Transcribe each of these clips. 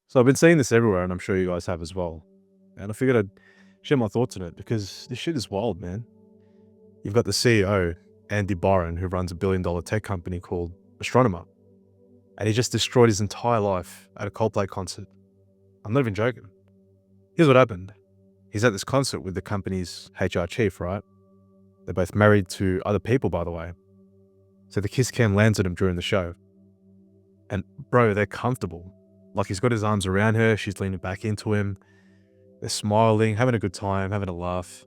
So I've been seeing this everywhere, and I'm sure you guys have as well. And I figured I'd share my thoughts on it because this shit is wild, man. You've got the CEO, Andy Byron, who runs a billion-dollar tech company called Astronomer, and he just destroyed his entire life at a Coldplay concert. I'm not even joking. Here's what happened. He's at this concert with the company's HR chief, right? They're both married to other people, by the way. So the kiss cam lands at him during the show. And bro, they're comfortable. Like he's got his arms around her, she's leaning back into him. They're smiling, having a good time, having a laugh.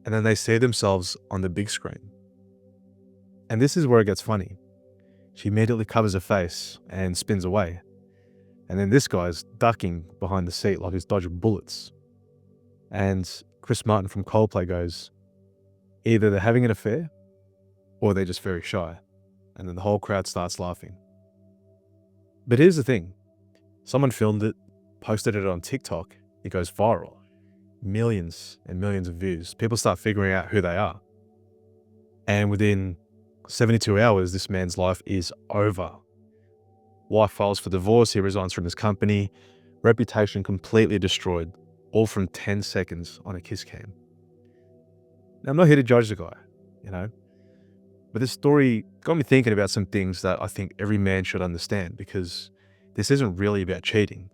And then they see themselves on the big screen. And this is where it gets funny. She immediately covers her face and spins away. And then this guy's ducking behind the seat like he's dodging bullets. And Chris Martin from Coldplay goes, either they're having an affair or they're just very shy. And then the whole crowd starts laughing. But here's the thing. Someone filmed it, posted it on TikTok. It goes viral. Millions and millions of views. People start figuring out who they are. And within 72 hours, this man's life is over. Wife files for divorce. He resigns from his company. Reputation completely destroyed. All from 10 seconds on a kiss cam. Now, I'm not here to judge the guy, but this story got me thinking about some things that I think every man should understand, because this isn't really about cheating.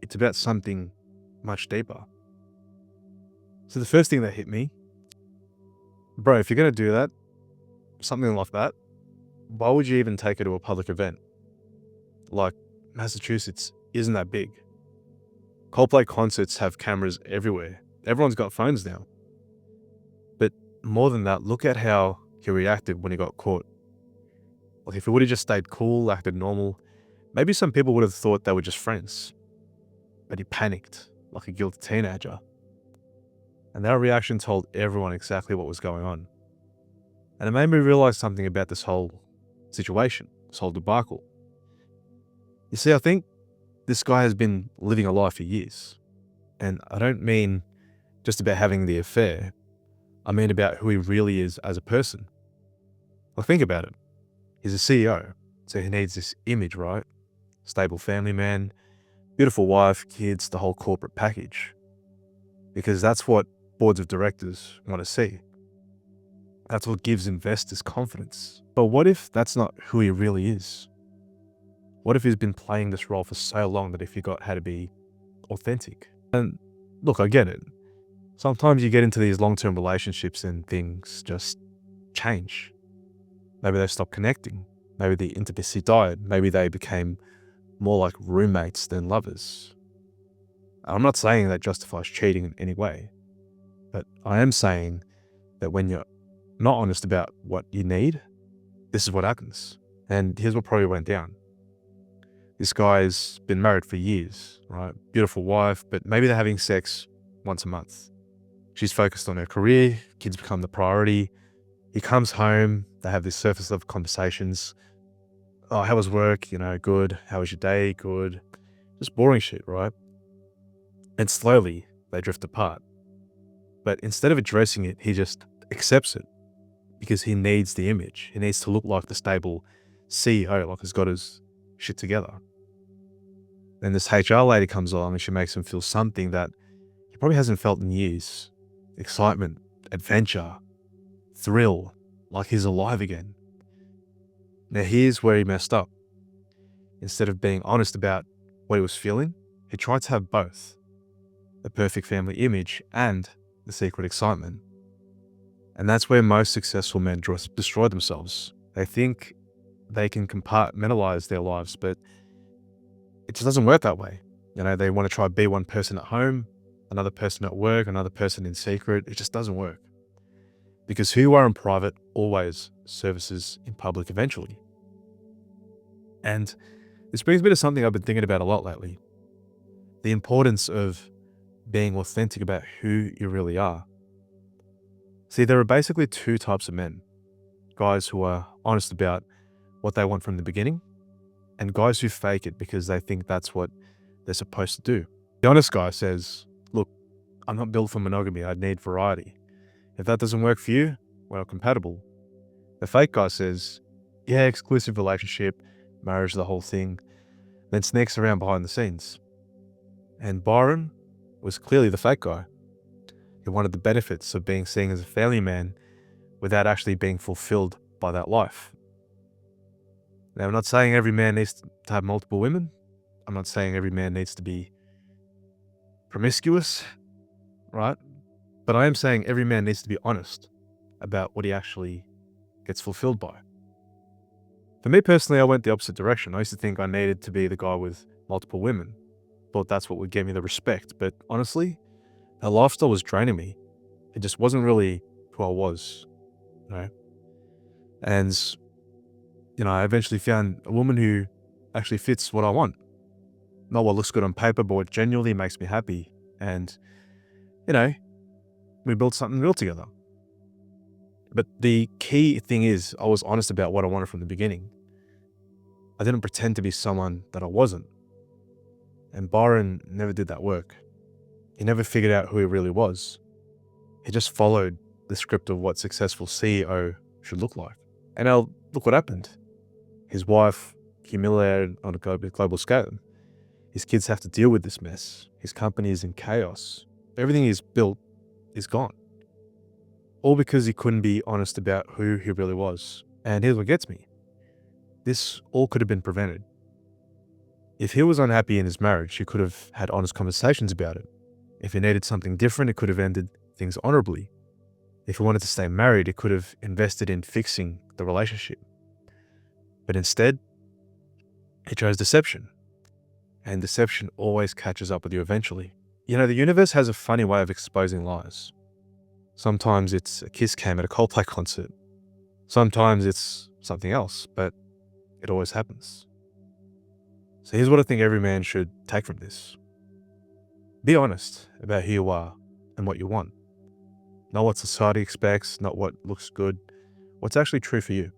It's about something much deeper. So the first thing that hit me, bro, if you're going to do that, something like that, why would you even take her to a public event? Like, Massachusetts isn't that big. Coldplay concerts have cameras everywhere. Everyone's got phones now. But more than that, look at how he reacted when he got caught. Like, if he would have just stayed cool, acted normal, maybe some people would have thought they were just friends. But he panicked like a guilty teenager. And that reaction told everyone exactly what was going on. And it made me realize something about this whole situation, this whole debacle. You see, I think this guy has been living a lie for years. And I don't mean just about having the affair. I mean about who he really is as a person. Well, think about it. He's a CEO, so he needs this image, right? Stable family man, beautiful wife, kids, the whole corporate package. Because that's what boards of directors want to see. That's what gives investors confidence. But what if that's not who he really is? What if he's been playing this role for so long that he forgot how to be authentic? And look, I get it. Sometimes you get into these long-term relationships and things just change. Maybe they stop connecting. Maybe the intimacy died. Maybe they became more like roommates than lovers. I'm not saying that justifies cheating in any way, but I am saying that when you're not honest about what you need, this is what happens. And here's what probably went down. This guy's been married for years, right? Beautiful wife, but maybe they're having sex once a month. She's focused on her career, kids become the priority. He comes home, they have this surface level conversations. Oh, how was work? Good. How was your day? Good. Just boring shit, right? And slowly they drift apart. But instead of addressing it, he just accepts it because he needs the image. He needs to look like the stable CEO, like he's got his shit together. Then this HR lady comes along and she makes him feel something that he probably hasn't felt in years. Excitement, adventure, thrill, like he's alive again. Now here's where he messed up. Instead of being honest about what he was feeling, he tried to have both. The perfect family image and the secret excitement. And that's where most successful men destroy themselves. They think they can compartmentalize their lives, but it just doesn't work that way. They want to try be one person at home, another person at work, another person in secret. It just doesn't work. Because who you are in private always services in public eventually. And this brings me to something I've been thinking about a lot lately. The importance of being authentic about who you really are. See, there are basically two types of men. Guys who are honest about what they want from the beginning, and guys who fake it because they think that's what they're supposed to do. The honest guy says, look, I'm not built for monogamy, I need variety. If that doesn't work for you, we're not compatible. The fake guy says, yeah, exclusive relationship, marriage, the whole thing, then sneaks around behind the scenes. And Byron was clearly the fake guy. He wanted the benefits of being seen as a family man without actually being fulfilled by that life. Now, I'm not saying every man needs to have multiple women. I'm not saying every man needs to be promiscuous, right? But I am saying every man needs to be honest about what he actually gets fulfilled by. For me personally, I went the opposite direction. I used to think I needed to be the guy with multiple women. Thought that's what would give me the respect. But honestly, that lifestyle was draining me. It just wasn't really who I was, you know? And, I eventually found a woman who actually fits what I want. Not what looks good on paper, but what genuinely makes me happy. And, we built something real together. But the key thing is, I was honest about what I wanted from the beginning. I didn't pretend to be someone that I wasn't. And Byron never did that work. He never figured out who he really was. He just followed the script of what successful CEO should look like. And now look what happened. His wife humiliated on a global scale. His kids have to deal with this mess. His company is in chaos. Everything he's built is gone. All because he couldn't be honest about who he really was. And here's what gets me. This all could have been prevented. If he was unhappy in his marriage, he could have had honest conversations about it. If he needed something different, it could have ended things honorably. If he wanted to stay married, he could have invested in fixing the relationship. But instead, he chose deception. And deception always catches up with you eventually. The universe has a funny way of exposing lies. Sometimes it's a kiss cam at a Coldplay concert. Sometimes it's something else, but it always happens. So here's what I think every man should take from this. Be honest about who you are and what you want. Not what society expects, not what looks good, what's actually true for you.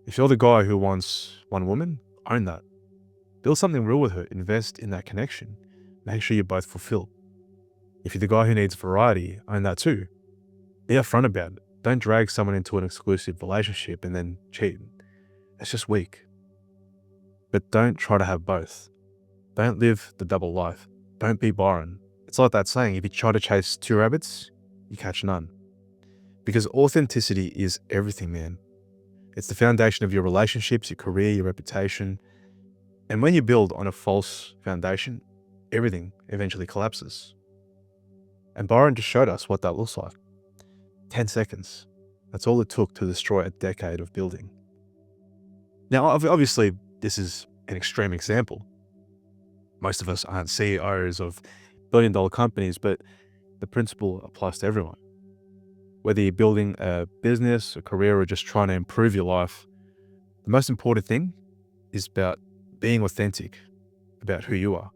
If you're the guy who wants one woman, own that. Build something real with her, invest in that connection. Make sure you're both fulfilled. If you're the guy who needs variety, own that too. Be upfront about it. Don't drag someone into an exclusive relationship and then cheat. That's just weak. But don't try to have both. Don't live the double life. Don't be Byron. It's like that saying, if you try to chase two rabbits, you catch none. Because authenticity is everything, man. It's the foundation of your relationships, your career, your reputation. And when you build on a false foundation, everything eventually collapses. And Byron just showed us what that looks like. 10 seconds. That's all it took to destroy a decade of building. Now, obviously, this is an extreme example. Most of us aren't CEOs of billion-dollar companies, but the principle applies to everyone. Whether you're building a business, a career, or just trying to improve your life, the most important thing is about being authentic about who you are.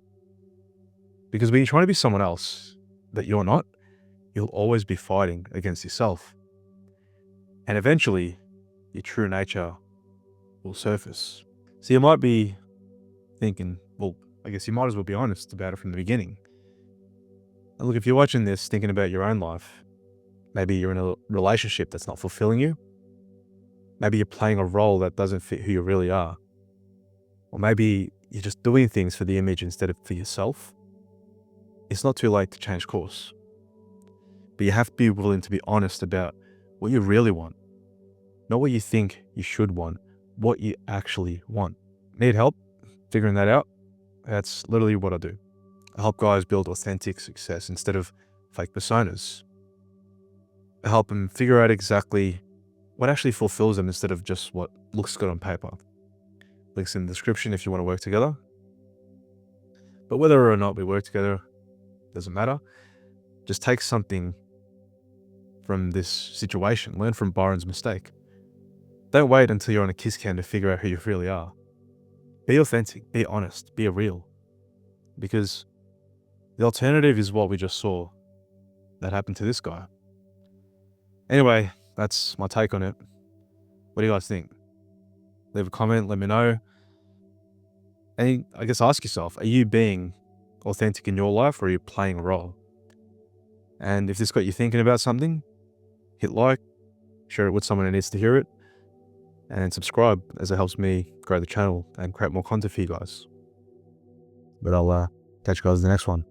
Because when you're trying to be someone else that you're not, you'll always be fighting against yourself. And eventually, your true nature will surface. So you might be thinking, well, I guess you might as well be honest about it from the beginning. And look, if you're watching this thinking about your own life, maybe you're in a relationship that's not fulfilling you. Maybe you're playing a role that doesn't fit who you really are. Or maybe you're just doing things for the image instead of for yourself. It's not too late to change course. But you have to be willing to be honest about what you really want. Not what you think you should want, what you actually want. Need help figuring that out? That's literally what I do. I help guys build authentic success instead of fake personas. I help them figure out exactly what actually fulfills them instead of just what looks good on paper. Links in the description if you want to work together. But whether or not we work together, doesn't matter. Just take something from this situation. Learn from Byron's mistake. Don't wait until you're on a kiss cam to figure out who you really are. Be authentic, be honest, be real. Because the alternative is what we just saw that happened to this guy. Anyway, that's my take on it. What do you guys think? Leave a comment, let me know. And I guess ask yourself, are you being authentic in your life or are you playing a role? And if this got you thinking about something, hit like, share it with someone who needs to hear it, and subscribe as it helps me grow the channel and create more content for you guys. But I'll Catch you guys in the next one.